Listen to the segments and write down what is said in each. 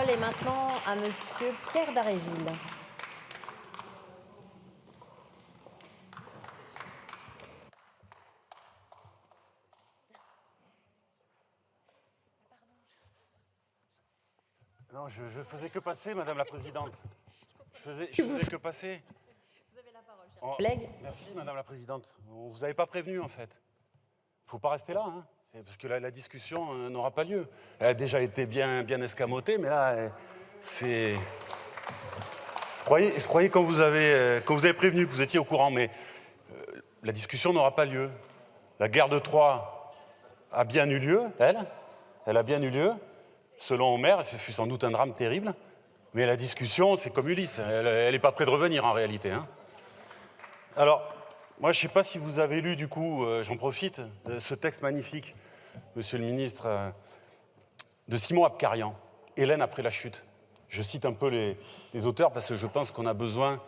parole est maintenant à Monsieur Pierre Dharréville. Non, je faisais que passer, Madame la Présidente. Je faisais que passer. Vous avez la parole, cher collègue. Merci, Madame la Présidente. On vous avait pas prévenu, en fait. Il ne faut pas rester là, hein. Parce que la discussion n'aura pas lieu. Elle a déjà été bien escamotée, mais là, c'est... Je croyais quand vous avez prévenu que vous étiez au courant, mais la discussion n'aura pas lieu. La guerre de Troie a bien eu lieu, elle a bien eu lieu. Selon Homère, ce fut sans doute un drame terrible, mais la discussion, c'est comme Ulysse, elle n'est pas près de revenir en réalité, hein. Alors, moi, je ne sais pas si vous avez lu, du coup, j'en profite, ce texte magnifique, Monsieur le ministre, de Simon Abkarian, Hélène après la chute. Je cite un peu les auteurs parce que je pense qu'on a besoin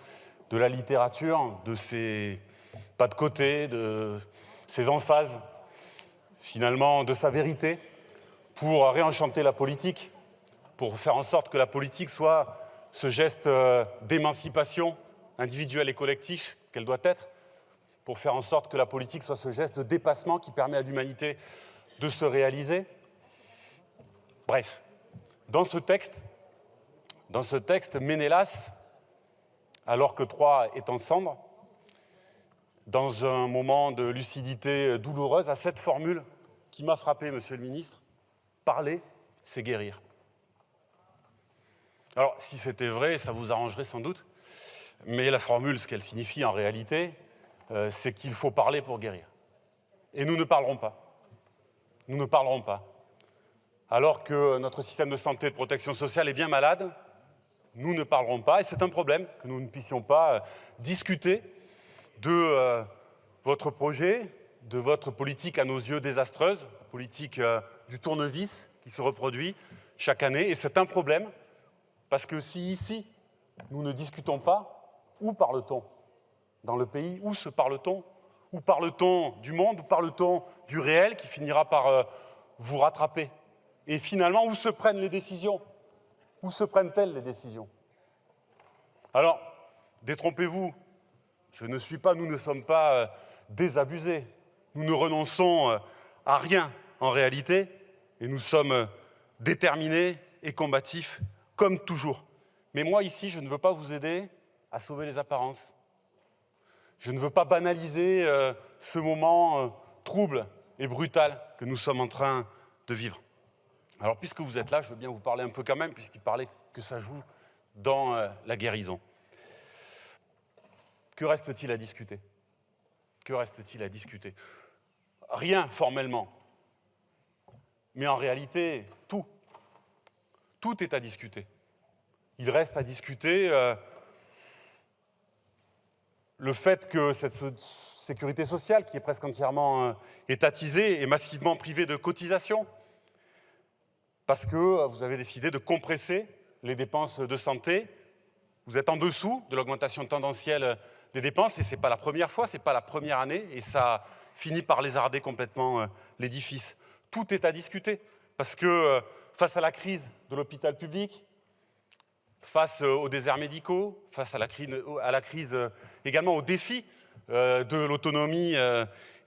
de la littérature, de ses pas de côté, de ses emphases, finalement, de sa vérité, pour réenchanter la politique, pour faire en sorte que la politique soit ce geste d'émancipation individuelle et collectif qu'elle doit être, pour faire en sorte que la politique soit ce geste de dépassement qui permet à l'humanité de se réaliser. Bref, dans ce texte, Ménélas, alors que Troie est en cendres, dans un moment de lucidité douloureuse, a cette formule qui m'a frappé, Monsieur le ministre: parler, c'est guérir. Alors, si c'était vrai, ça vous arrangerait sans doute, mais la formule, ce qu'elle signifie en réalité, c'est qu'il faut parler pour guérir. Et nous ne parlerons pas. Nous ne parlerons pas. Alors que notre système de santé et de protection sociale est bien malade, nous ne parlerons pas, et c'est un problème que nous ne puissions pas discuter de votre projet, de votre politique à nos yeux désastreuse, politique du tournevis qui se reproduit chaque année, et c'est un problème, parce que si ici, nous ne discutons pas, où parle-t-on dans le pays? Où se parle-t-on? Où parle-t-on du monde? Où parle-t-on du réel qui finira par vous rattraper? Et finalement, où se prennent les décisions? Où se prennent-elles les décisions? Alors, détrompez-vous, nous ne sommes pas désabusés. Nous ne renonçons à rien en réalité, et nous sommes déterminés et combatifs comme toujours. Mais moi, ici, je ne veux pas vous aider à sauver les apparences. Je ne veux pas banaliser ce moment trouble et brutal que nous sommes en train de vivre. Alors, puisque vous êtes là, je veux bien vous parler un peu quand même, puisqu'il parlait que ça joue dans la guérison. Que reste-t-il à discuter? Que reste-t-il à discuter? Rien formellement. Mais en réalité, tout. Tout est à discuter. Il reste à discuter le fait que cette sécurité sociale, qui est presque entièrement étatisée et massivement privée de cotisations, parce que vous avez décidé de compresser les dépenses de santé, vous êtes en dessous de l'augmentation tendancielle des dépenses, et ce n'est pas la première fois, ce n'est pas la première année, et ça finit par lézarder complètement l'édifice. Tout est à discuter, parce que face à la crise de l'hôpital public, face aux déserts médicaux, face à la crise également aux défis de l'autonomie,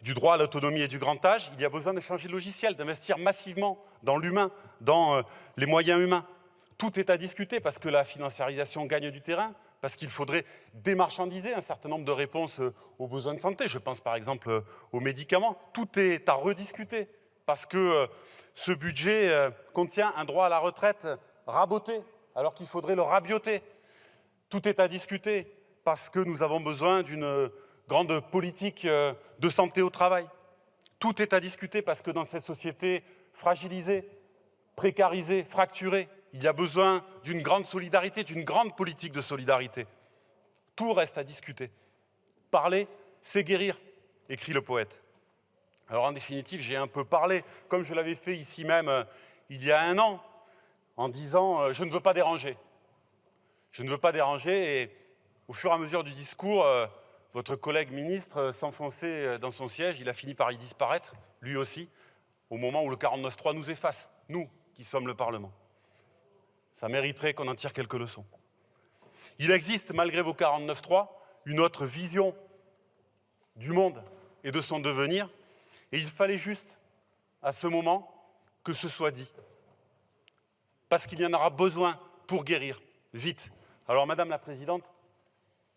du droit à l'autonomie et du grand âge, il y a besoin de changer de logiciel, d'investir massivement dans l'humain, dans les moyens humains. Tout est à discuter parce que la financiarisation gagne du terrain, parce qu'il faudrait démarchandiser un certain nombre de réponses aux besoins de santé. Je pense par exemple aux médicaments. Tout est à rediscuter parce que ce budget contient un droit à la retraite raboté, alors qu'il faudrait le rabioter. Tout est à discuter parce que nous avons besoin d'une grande politique de santé au travail. Tout est à discuter parce que dans cette société fragilisée, précarisée, fracturée, il y a besoin d'une grande solidarité, d'une grande politique de solidarité. Tout reste à discuter. Parler, c'est guérir, écrit le poète. Alors en définitive, j'ai un peu parlé, comme je l'avais fait ici même il y a un an, en disant « je ne veux pas déranger ». Je ne veux pas déranger, et au fur et à mesure du discours, votre collègue ministre s'enfonçait dans son siège, il a fini par y disparaître, lui aussi, au moment où le 49.3 nous efface, nous qui sommes le Parlement. Ça mériterait qu'on en tire quelques leçons. Il existe, malgré vos 49.3, une autre vision du monde et de son devenir, et il fallait juste, à ce moment, que ce soit dit. Parce qu'il y en aura besoin pour guérir, vite. Alors, Madame la Présidente,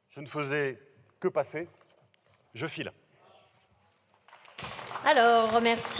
je ne faisais que passer, je file. Alors, merci.